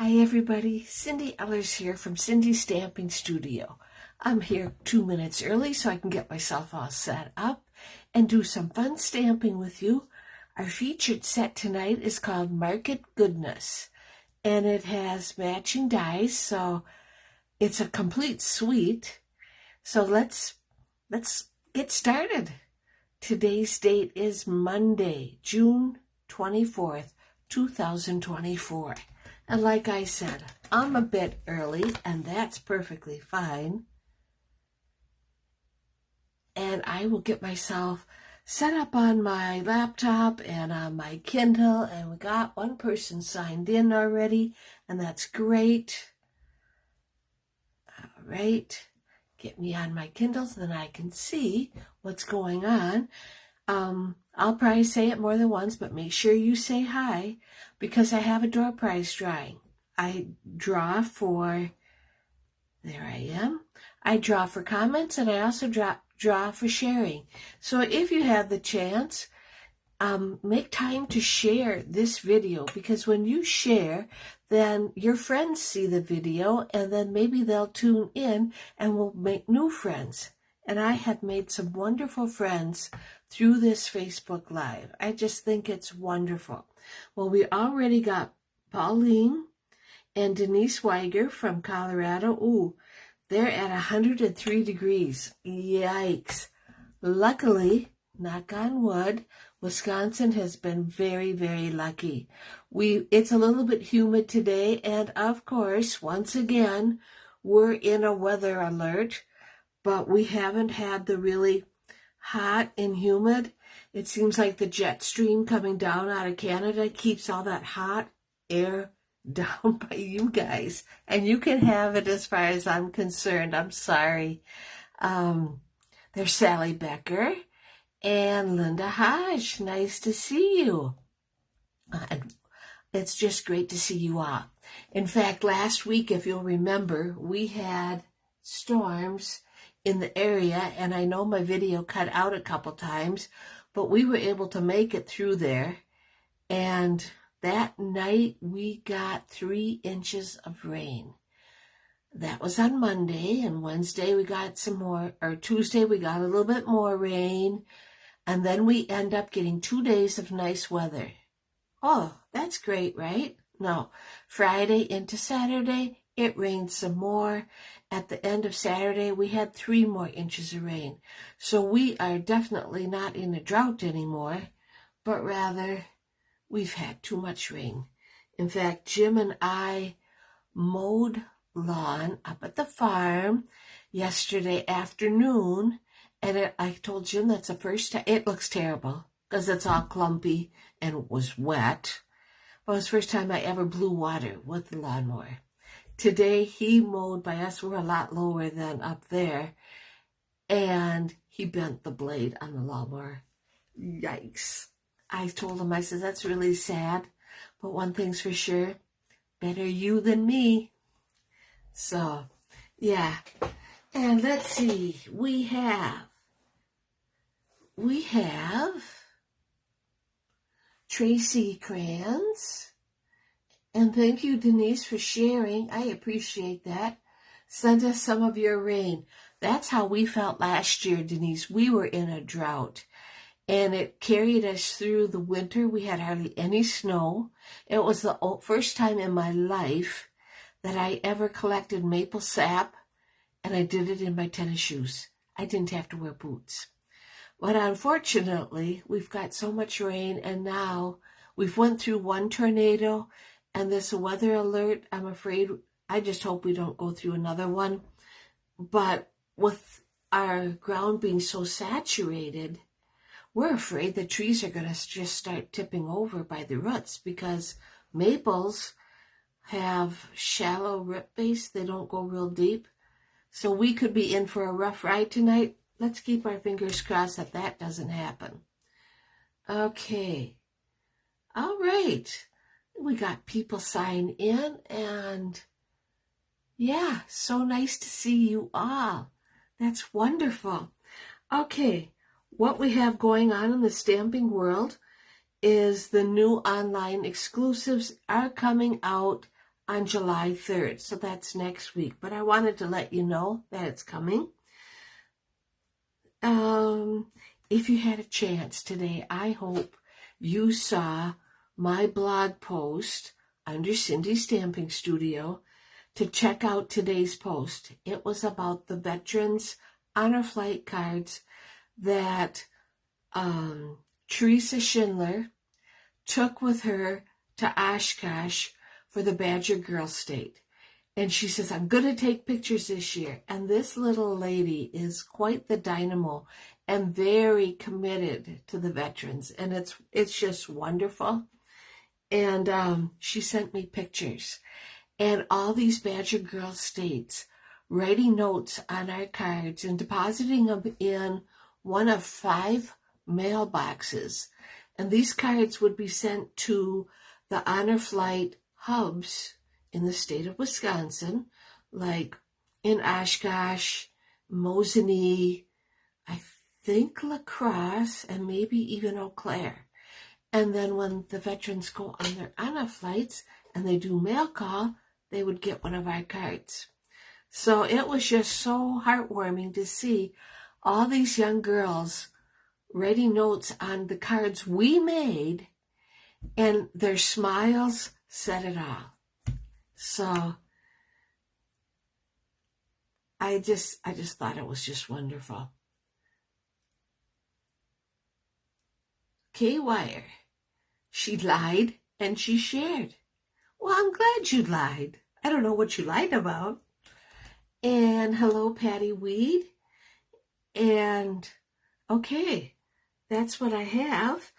Hi everybody, Cindy Ellers here from Cindy's Stamping Studio. I'm here 2 minutes early so I can get myself all set up and do some fun stamping with you. Our featured set tonight is called Market Goodness, and it has matching dies, so it's a complete suite. So let's get started. Today's date is Monday, June 24th, 2024. And like I said, I'm a bit early, and that's perfectly fine. And I will get myself set up on my laptop and on my Kindle, and we got one person signed in already, and that's great. All right, get me on my Kindle so then I can see what's going on. I'll probably say it more than once, but make sure you say hi, because I have a door prize drawing. I draw for, there I am, I draw for comments, and I also draw for sharing. So if you have the chance, make time to share this video, because when you share, then your friends see the video, and then maybe they'll tune in and we'll make new friends. And I have made some wonderful friends through this Facebook Live. I just think it's wonderful. Well, we already got Pauline and Denise Weiger from Colorado. Ooh, they're at 103 degrees. Yikes. Luckily, knock on wood, Wisconsin has been very, very lucky. It's a little bit humid today, and of course, once again, we're in a weather alert. But we haven't had the really hot and humid. It seems like the jet stream coming down out of Canada keeps all that hot air down by you guys. And you can have it as far as I'm concerned. I'm sorry. There's Sally Becker and Linda Hodge. Nice to see you. And it's just great to see you all. In fact, last week, if you'll remember, we had storms in the area, and I know my video cut out a couple times, but we were able to make it through there. And that night we got 3 inches of rain. That was on Monday, and Wednesday we got some more, or Tuesday we got a little bit more rain, and then we end up getting 2 days of nice weather. Oh, that's great, right? No, Friday into Saturday, it rained some more. At the end of Saturday, we had 3 more inches of rain. So we are definitely not in a drought anymore, but rather we've had too much rain. In fact, Jim and I mowed lawn up at the farm yesterday afternoon, and I told Jim that's the first time. It looks terrible because it's all clumpy and it was wet. But it was the first time I ever blew water with the lawnmower. Today, he mowed by us. We're a lot lower than up there. And he bent the blade on the lawnmower. Yikes. I told him, I said, that's really sad. But one thing's for sure, better you than me. So, yeah. And let's see. We have Tracy Crayons. And thank you, Denise, for sharing. I appreciate that. Send us some of your rain. That's how we felt last year, Denise. We were in a drought, and it carried us through the winter. We had hardly any snow. It was the first time in my life that I ever collected maple sap, and I did it in my tennis shoes. I didn't have to wear boots. But unfortunately, we've got so much rain, and now we've went through one tornado, and this weather alert, I'm afraid, I just hope we don't go through another one. But with our ground being so saturated, we're afraid the trees are going to just start tipping over by the roots, because maples have shallow root base. They don't go real deep. So we could be in for a rough ride tonight. Let's keep our fingers crossed that that doesn't happen. Okay. All right. We got people sign in, and yeah, so nice to see you all. That's wonderful. Okay, what we have going on in the stamping world is the new online exclusives are coming out on July 3rd. So that's next week. But I wanted to let you know that it's coming. If you had a chance today, I hope you saw my blog post under Cindy's Stamping Studio to check out today's post. It was about the Veterans Honor Flight cards that Teresa Schindler took with her to Oshkosh for the Badger Girl State. And she says, I'm going to take pictures this year. And this little lady is quite the dynamo and very committed to the veterans. And it's just wonderful. And she sent me pictures. And all these Badger Girl States writing notes on our cards and depositing them in one of 5 mailboxes. And these cards would be sent to the Honor Flight hubs in the state of Wisconsin, like in Oshkosh, Mosinee, I think La Crosse, and maybe even Eau Claire. And then when the veterans go on their honor flights and they do mail call, they would get one of our cards. So it was just so heartwarming to see all these young girls writing notes on the cards we made, and their smiles said it all. So I just thought it was just wonderful. Kay Wire, she lied and she shared. Well, I'm glad you lied. I don't know what you lied about. And hello, Patty Weed. And okay, that's what I have.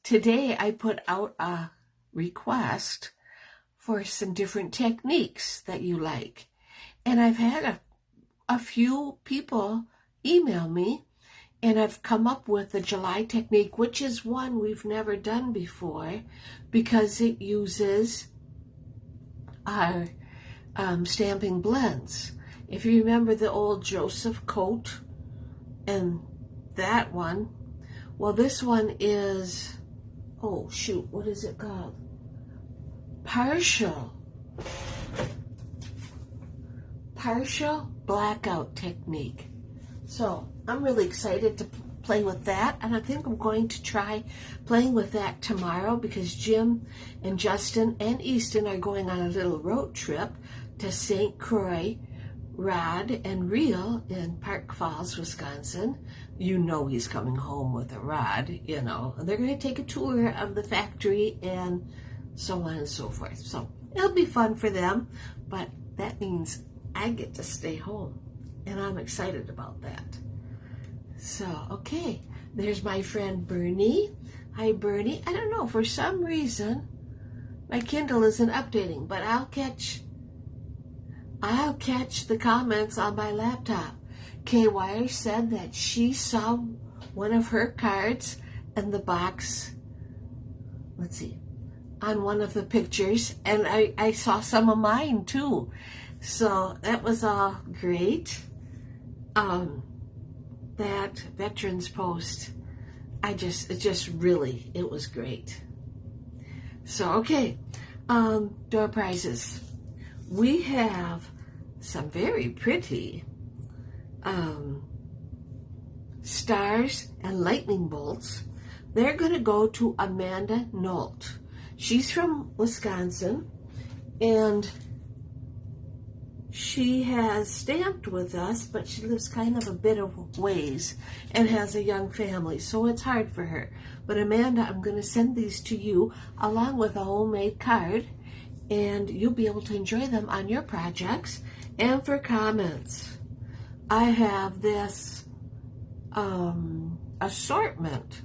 Today I put out a request for some different techniques that you like. And I've had a few people email me, and I've come up with the July technique, which is one we've never done before because it uses our stamping blends. If you remember the old Joseph coat and that one, well, this one is, oh shoot, what is it called? Partial blackout technique. So I'm really excited to play with that, and I think I'm going to try playing with that tomorrow because Jim and Justin and Easton are going on a little road trip to St. Croix Rod and Reel in Park Falls, Wisconsin. You know he's coming home with a rod, you know. And they're going to take a tour of the factory and so on and so forth. So it'll be fun for them, but that means I get to stay home, and I'm excited about that. So, okay, there's my friend Bernie. Hi, Bernie. I don't know, for some reason, my Kindle isn't updating, but I'll catch the comments on my laptop. Kay Wire said that she saw one of her cards in the box, let's see, on one of the pictures, and I saw some of mine too. So that was all great. That veterans post, it was great. So, okay, door prizes. We have some very pretty stars and lightning bolts. They're going to go to Amanda Nolt. She's from Wisconsin, and she has stamped with us, but she lives kind of a bit of ways and has a young family, so it's hard for her. But Amanda, I'm going to send these to you along with a homemade card, and you'll be able to enjoy them on your projects. And for comments, I have this assortment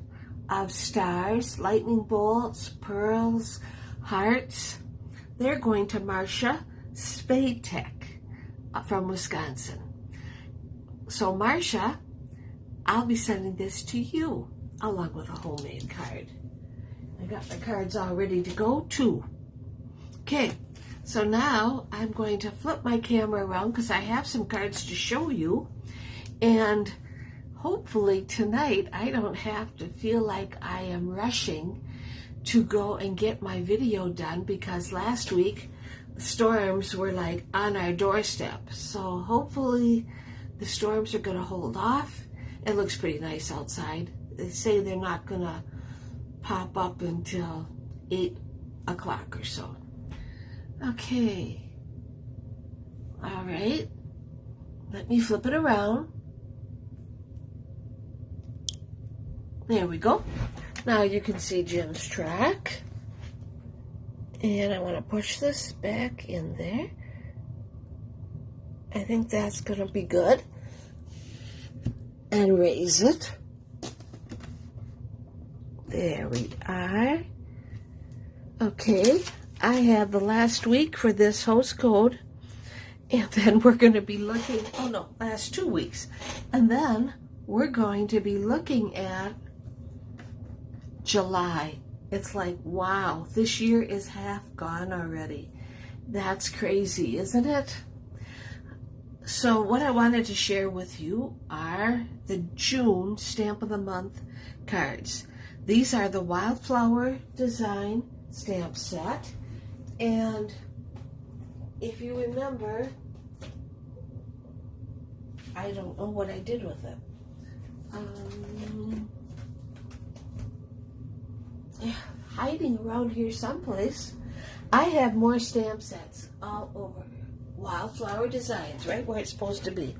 of stars, lightning bolts, pearls, hearts. They're going to Marcia Spade Tech from Wisconsin. So Marcia, I'll be sending this to you along with a homemade card. I got my cards all ready to go too. Okay, so now I'm going to flip my camera around because I have some cards to show you, and hopefully tonight I don't have to feel like I am rushing to go and get my video done because last week the storms were like on our doorstep. So hopefully the storms are going to hold off. It looks pretty nice outside. They say they're not going to pop up until 8 o'clock or so. Okay. All right. Let me flip it around. There we go. Now you can see Jim's track. And I want to push this back in there. I think that's going to be good. And raise it. There we are. Okay, I have the last week for this host code. And then we're going to be looking, oh no, last 2 weeks. And then we're going to be looking at July. It's like, wow, this year is half gone already. That's crazy, isn't it? So what I wanted to share with you are the June Stamp of the Month cards. These are the Wildflower Design stamp set. And if you remember, I don't know what I did with it. Hiding around here someplace. I have more stamp sets all over. Wildflower Designs, right where it's supposed to be.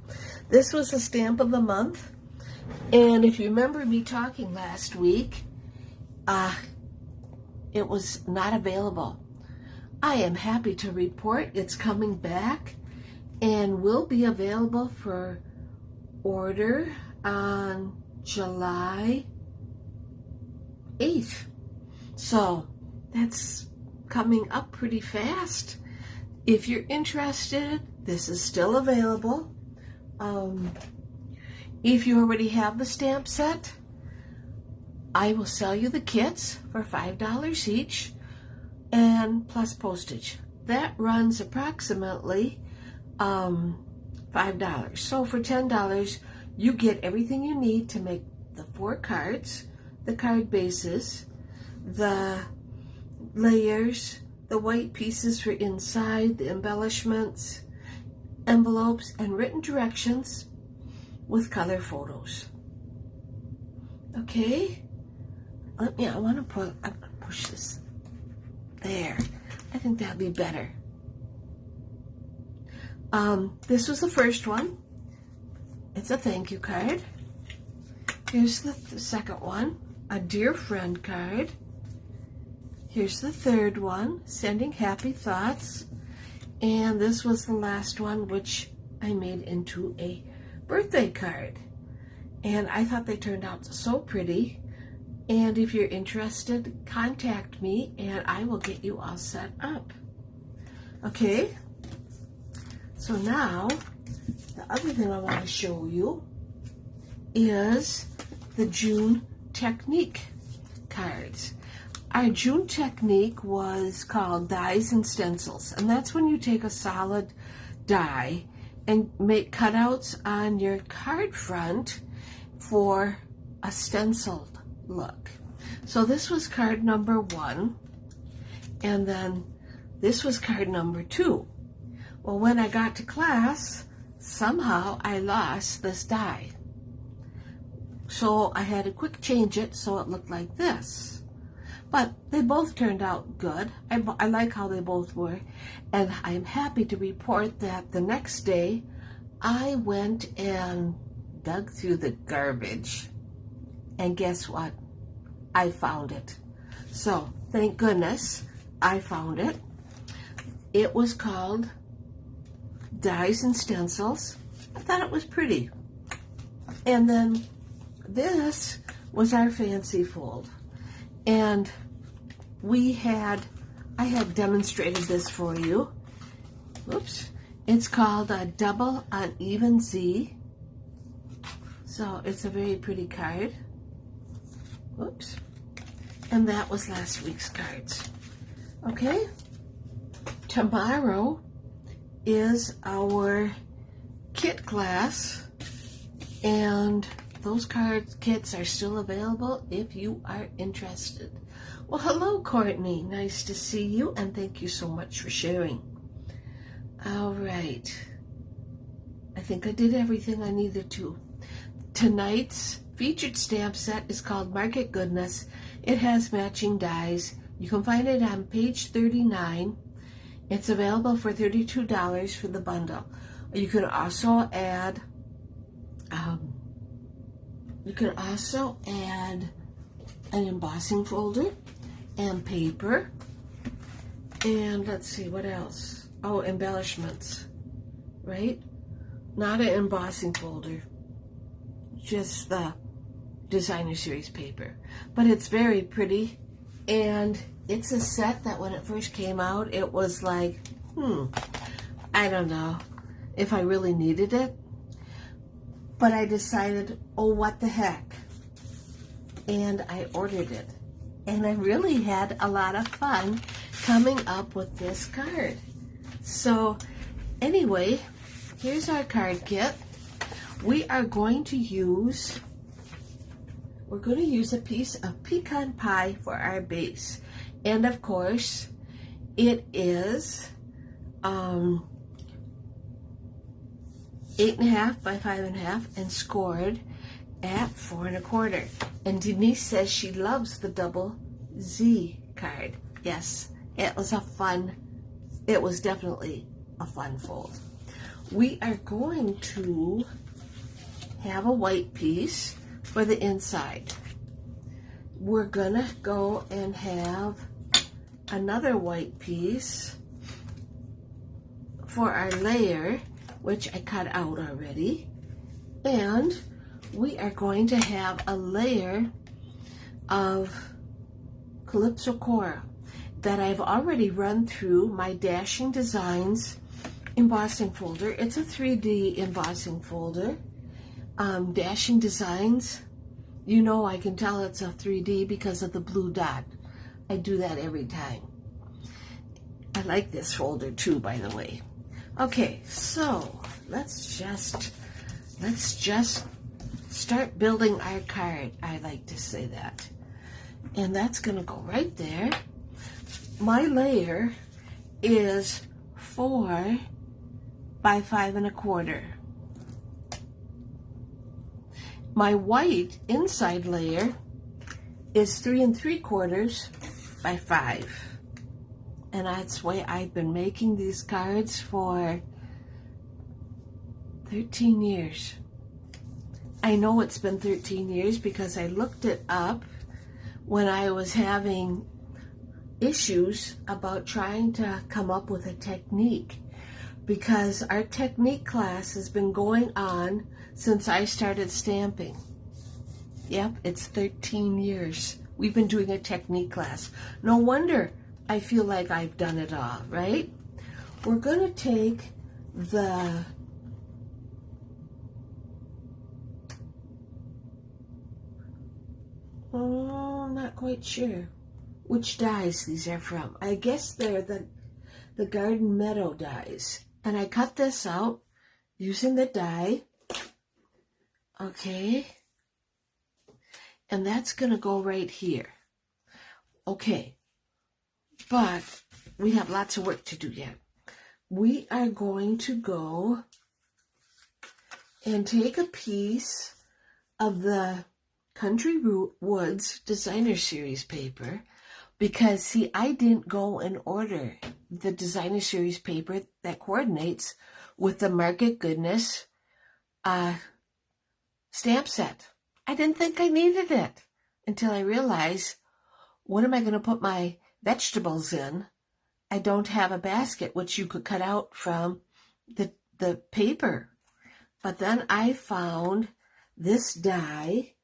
This was the Stamp of the Month. And if you remember me talking last week, it was not available. I am happy to report it's coming back and will be available for order on July 8th. So that's coming up pretty fast. If you're interested, this is still available. If you already have the stamp set, I will sell you the kits for $5 each and plus postage. That runs approximately $5. So for $10, you get everything you need to make the 4 cards, the card bases, the layers, the white pieces for inside, the embellishments, envelopes, and written directions with color photos. Okay? I want to push this. There. I think that'll be better. This was the first one. It's a thank you card. Here's the second one, a dear friend card. Here's the third one, sending happy thoughts. And this was the last one, which I made into a birthday card. And I thought they turned out so pretty. And if you're interested, contact me and I will get you all set up. Okay? So now, the other thing I want to show you is the June Technique cards. Our June Technique was called Dies and Stencils, and that's when you take a solid die and make cutouts on your card front for a stenciled look. So this was card number 1, and then this was card number 2. Well, when I got to class, somehow I lost this die. So I had to quick change it so it looked like this. But they both turned out good. I like how they both were. And I'm happy to report that the next day, I went and dug through the garbage. And guess what? I found it. So, thank goodness I found it. It was called Dies and Stencils. I thought it was pretty. And then this was our fancy fold. And I had demonstrated this for you. Oops. It's called a Double Uneven Z. So it's a very pretty card. Oops. And that was last week's cards. Okay. Tomorrow is our kit class. And those kits are still available if you are interested. Well, hello, Courtney. Nice to see you, and thank you so much for sharing. All right. I think I did everything I needed to. Tonight's featured stamp set is called Market Goodness. It has matching dies. You can find it on page 39. It's available for $32 for the bundle. You can also add an embossing folder and paper, and let's see what else. Oh, embellishments, right? Not an embossing folder, just the designer series paper. But it's very pretty, and it's a set that when it first came out, it was like, I don't know if I really needed it, but I decided, oh, what the heck, and I ordered it. And I really had a lot of fun coming up with this card. So anyway, here's our card kit. We are going to use a piece of pecan pie for our base. And of course, it is 8.5 by 5.5 and scored at 4 1/4. And Denise says she loves the double Z card. Yes, it was definitely a fun fold. We are going to have a white piece for the inside. We're gonna go and have another white piece for our layer, which I cut out already. And we are going to have a layer of Calypso Coral that I've already run through my Dashing Designs embossing folder. It's a 3D embossing folder. Dashing Designs, you know, I can tell it's a 3D because of the blue dot. I do that every time. I like this folder too, by the way. Okay, so let's just start building our card. I like to say that. And that's going to go right there. My layer is 4 by 5 1/4. My white inside layer is 3 3/4 by 5. And that's why I've been making these cards for 13 years. I know it's been 13 years because I looked it up when I was having issues about trying to come up with a technique, because our technique class has been going on since I started stamping. Yep, it's 13 years. We've been doing a technique class. No wonder I feel like I've done it all, right? We're going to take the I'm not quite sure which dies these are from. I guess they're the Garden Meadow dies. And I cut this out using the die. Okay. And that's going to go right here. Okay. But we have lots of work to do yet. We are going to go and take a piece of the Country Woods Designer Series paper, because see, I didn't go and order the Designer Series paper that coordinates with the Market Goodness stamp set. I didn't think I needed it until I realized, what am I going to put my vegetables in? I don't have a basket, which you could cut out from the paper. But then I found this die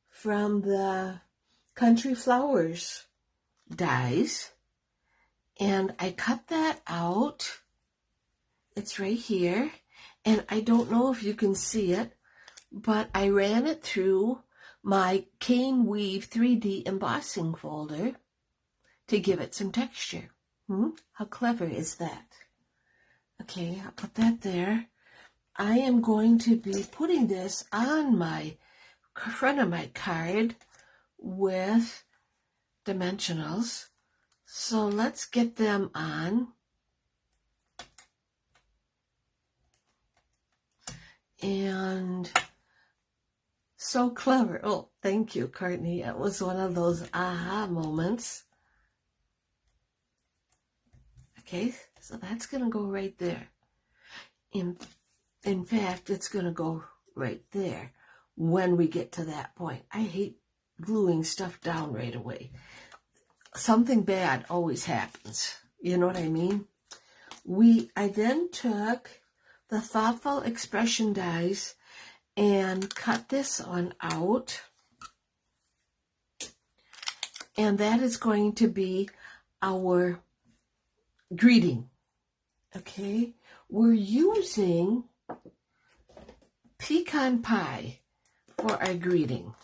from the Country Flowers dies, and I cut that out. It's right here, and I don't know if you can see it, but I ran it through my Cane Weave 3D embossing folder to give it some texture. How clever is that? Okay, I'll put that there. I am going to be putting this on my front of my card with dimensionals. So let's get them on. And so clever. Oh, thank you, Courtney. It was one of those aha moments. Okay, so that's going to go right there. In fact, it's going to go right there when we get to that point. I hate gluing stuff down right away. Something bad always happens. You know what I mean? I then took the Thoughtful Expression dies and cut this one out. And that is going to be our greeting. Okay? We're using pecan pie for our greeting.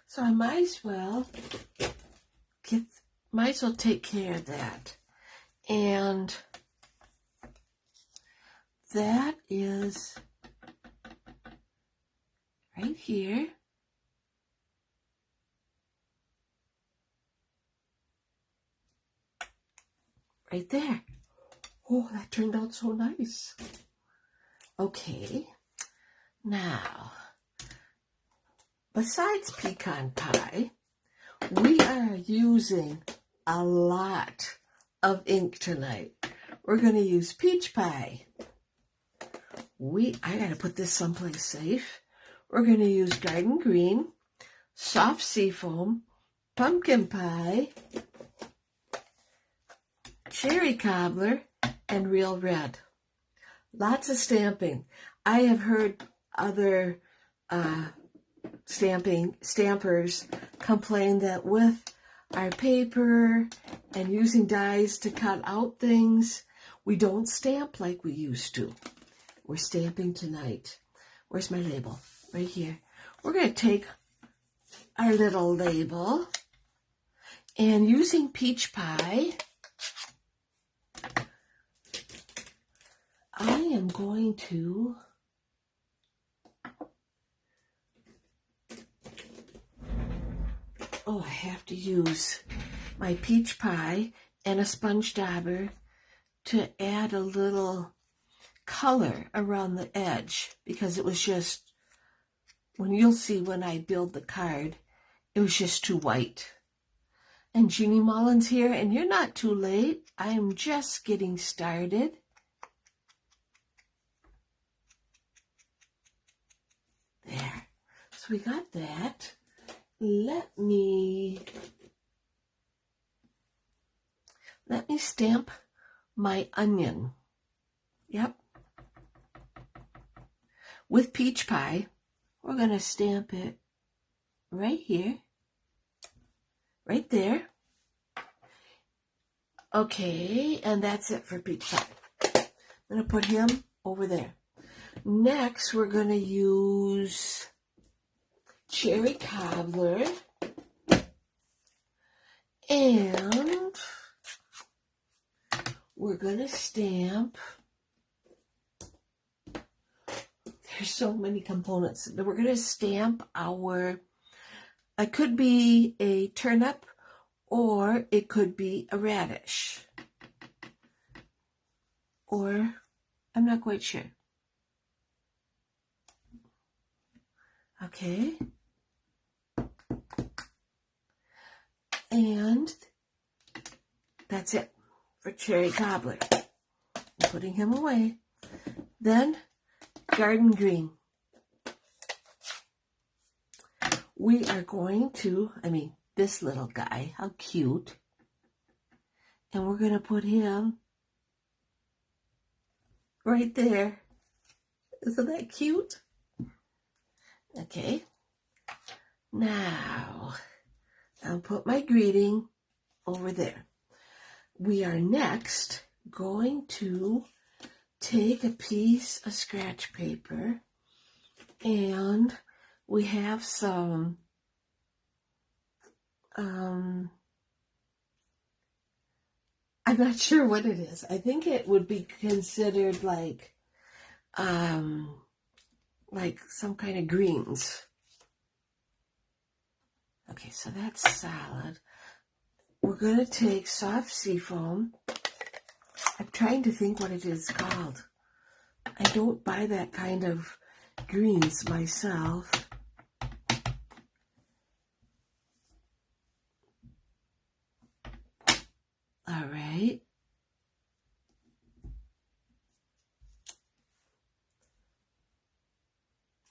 So I might as well take care of that. And that is right here. Right there. Oh, that turned out so nice. Okay. Now, besides pecan pie, we are using a lot of ink tonight. We're going to use peach pie. I got to put this someplace safe. We're going to use garden green, soft seafoam, pumpkin pie, cherry cobbler, and real red. Lots of stamping. I have heard other stampers complain that with our paper and using dies to cut out things, we don't stamp like we used to. We're stamping tonight. Where's my label? Right here. We're going to take our little label and using peach pie, I am going to I have to use my peach pie and a sponge dauber to add a little color around the edge, because it was just, you'll see when I build the card, it was just too white. And Jeannie Mullins here, and you're not too late. I am just getting started. There. So we got that. Let me stamp my onion. Yep. With peach pie, we're going to stamp it right here. Right there. Okay, and that's it for peach pie. I'm going to put him over there. Next, we're going to use cherry cobbler. And we're going to stamp. There's so many components. We're going to stamp it could be a turnip or it could be a radish. Or, I'm not quite sure. Okay. And that's it for cherry cobbler. I'm putting him away. Then, garden green. We are going to, this little guy, how cute. And we're going to put him right there. Isn't that cute? Okay. Now, I'll put my greeting over there. We are next going to take a piece of scratch paper, and we have some I'm not sure what it is. I think it would be considered like some kind of greens. Okay, so that's solid. We're going to take soft seafoam. I'm trying to think what it is called. I don't buy that kind of greens myself. All right.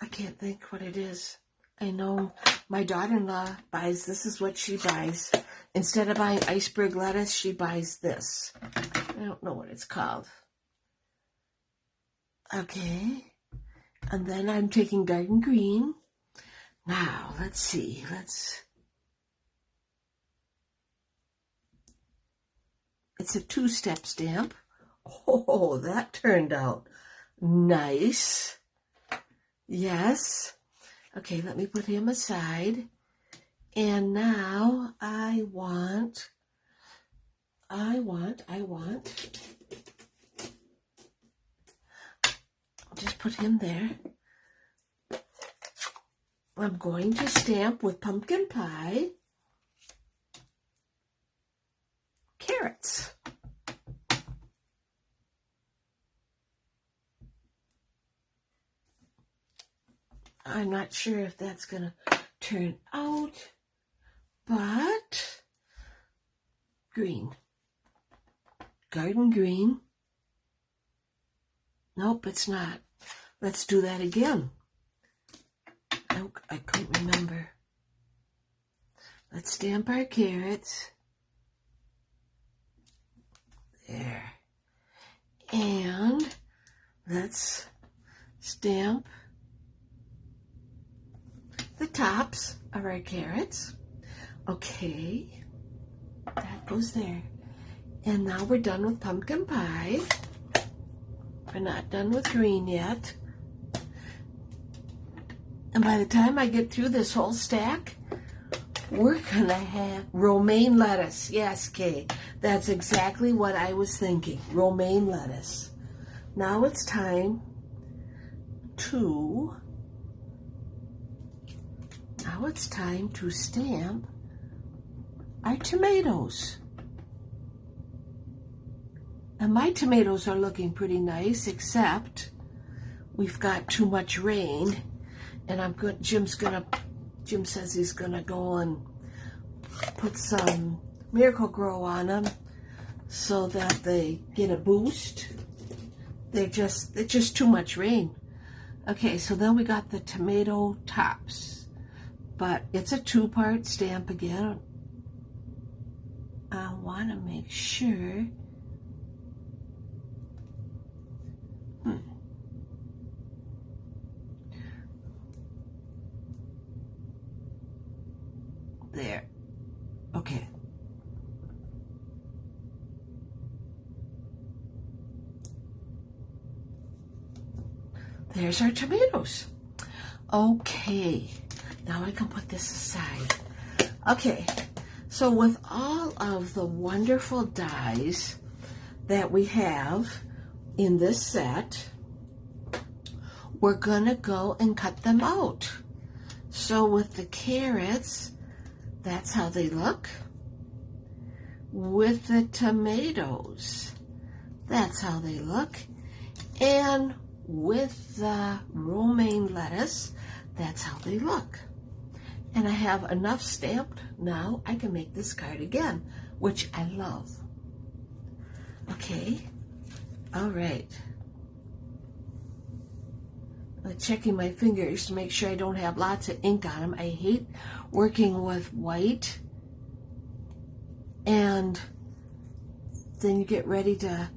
I can't think what it is. I know my daughter-in-law buys, this is what she buys. Instead of buying iceberg lettuce, she buys this. I don't know what it's called. Okay. And then I'm taking garden green. Now, let's see. It's a 2-step stamp. Oh, that turned out nice. Yes. Okay, let me put him aside. And now I want. Just put him there. I'm going to stamp with pumpkin pie, carrots. I'm not sure if that's going to turn out, but green. Garden green. Nope, it's not. Let's do that again. I couldn't remember. Let's stamp our carrots. There. And let's stamp the tops of our carrots. Okay. That goes there. And now we're done with pumpkin pie. We're not done with green yet. And by the time I get through this whole stack, we're going to have romaine lettuce. Yes, Kay, that's exactly what I was thinking. Romaine lettuce. Now it's time to stamp our tomatoes. And my tomatoes are looking pretty nice, except we've got too much rain. And Jim says he's gonna go and put some Miracle Grow on them so that they get a boost. It's just too much rain. Okay, so then we got the tomato tops, but it's a 2-part stamp again. I want to make sure. There. Okay. There's our tomatoes. Okay. Now I can put this aside. Okay. So with all of the wonderful dies that we have in this set, we're going to go and cut them out. So with the carrots, that's how they look. With the tomatoes, that's how they look. And with the romaine lettuce, that's how they look. And I have enough stamped now I can make this card again, which I love. Okay, all right. I'm checking my fingers to make sure I don't have lots of ink on them. I hate working with white, and then you get ready to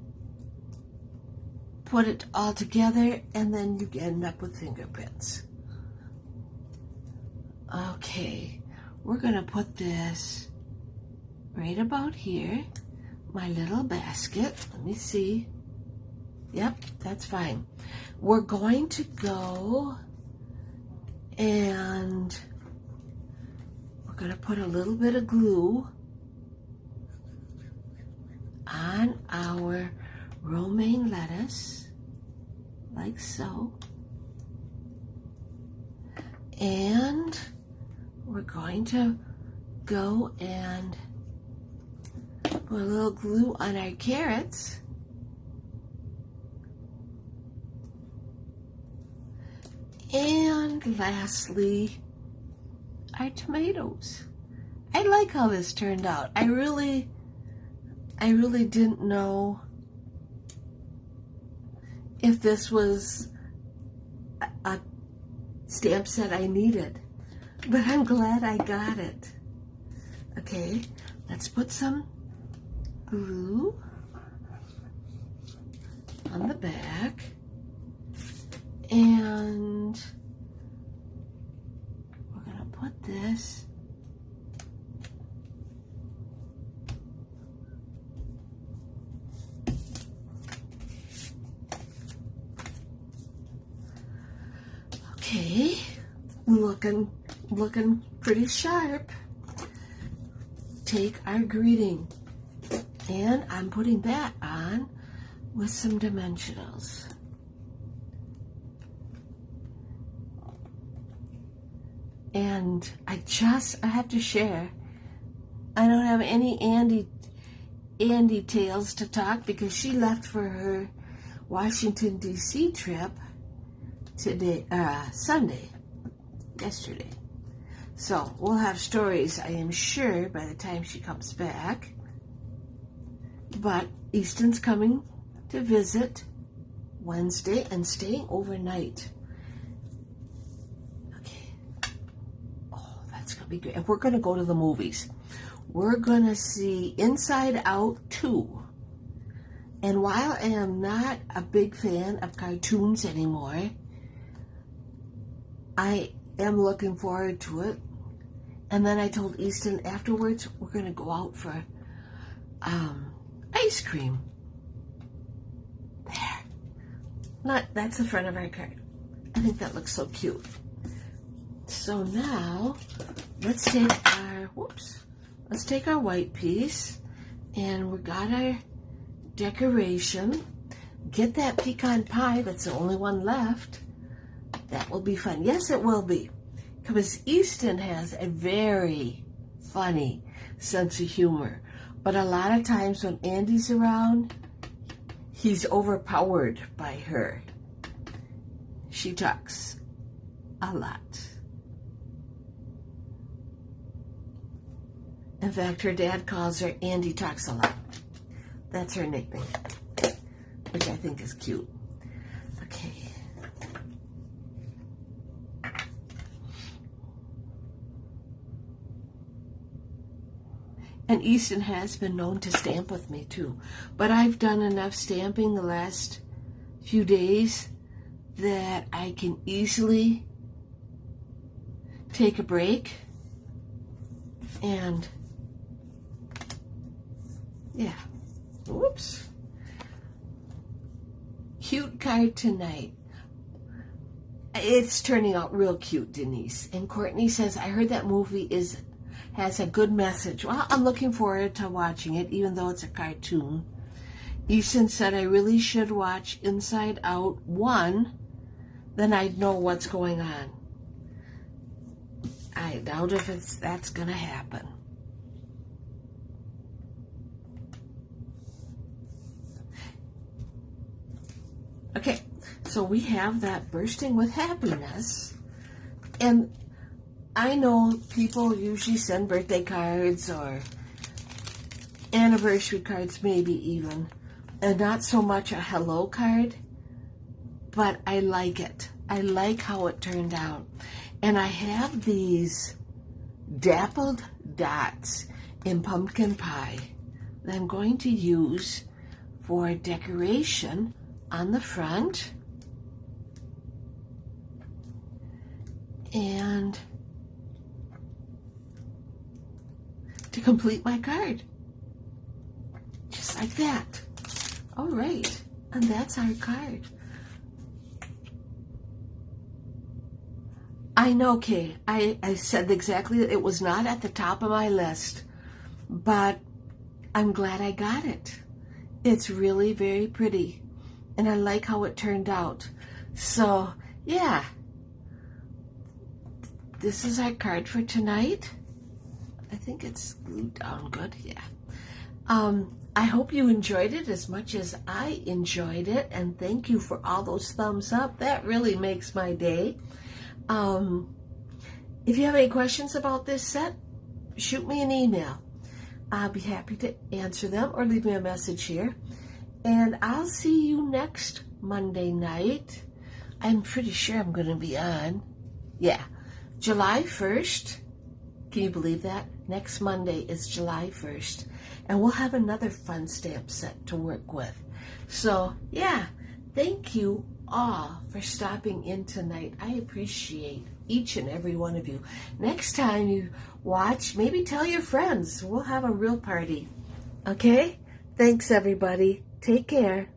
put it all together, and then you end up with fingerprints. Okay, we're gonna put this right about here, my little basket. Let me see. Yep, that's fine. We're going to go and we're going to put a little bit of glue on our romaine lettuce, like so. And we're going to go and put a little glue on our carrots. And lastly, our tomatoes. I like how this turned out. I really didn't know if this was a stamp set I needed, but I'm glad I got it. Okay, let's put some glue on the back, and we're gonna put this okay, looking pretty sharp. Take our greeting, and I'm putting that on with some dimensionals. And I have to share, I don't have any Andy tales to talk because she left for her Washington, D.C. trip today, yesterday. So we'll have stories, I am sure, by the time she comes back. But Easton's coming to visit Wednesday and staying overnight. Okay. Oh, that's going to be great. And we're going to go to the movies. We're going to see Inside Out 2. And while I am not a big fan of cartoons anymore, I am looking forward to it. And then I told Easton afterwards we're going to go out for ice cream. There. That's the front of our card. I think that looks so cute. So now let's take our white piece, and we got our decoration. Get that pecan pie. That's the only one left. That will be fun. Yes, it will be. Because Easton has a very funny sense of humor. But a lot of times when Andy's around, he's overpowered by her. She talks a lot. In fact, her dad calls her Andy Talks a Lot. That's her nickname, which I think is cute. Okay. And Easton has been known to stamp with me too. But I've done enough stamping the last few days that I can easily take a break. And yeah, whoops. Cute card tonight. It's turning out real cute, Denise. And Courtney says, I heard that movie has a good message. Well, I'm looking forward to watching it, even though it's a cartoon. Easton said I really should watch Inside Out 1, then I'd know what's going on. I doubt if that's gonna happen. Okay, so we have that bursting with happiness, and I know people usually send birthday cards or anniversary cards, maybe even, and not so much a hello card, but I like it. I like how it turned out. And I have these dappled dots in pumpkin pie that I'm going to use for decoration on the front. And to complete my card. Just like that. All right. And that's our card. I know, Kay. I said exactly that it was not at the top of my list, but I'm glad I got it. It's really very pretty, and I like how it turned out. So, yeah. this is our card for tonight. I think it's glued down good, yeah. I hope you enjoyed it as much as I enjoyed it, and thank you for all those thumbs up. That really makes my day. If you have any questions about this set, shoot me an email. I'll be happy to answer them, or leave me a message here. And I'll see you next Monday night. I'm pretty sure I'm going to be on. Yeah, July 1st. Can you believe that? Next Monday is July 1st. And we'll have another fun stamp set to work with. So, yeah, thank you all for stopping in tonight. I appreciate each and every one of you. Next time you watch, maybe tell your friends. We'll have a real party. Okay? Thanks, everybody. Take care.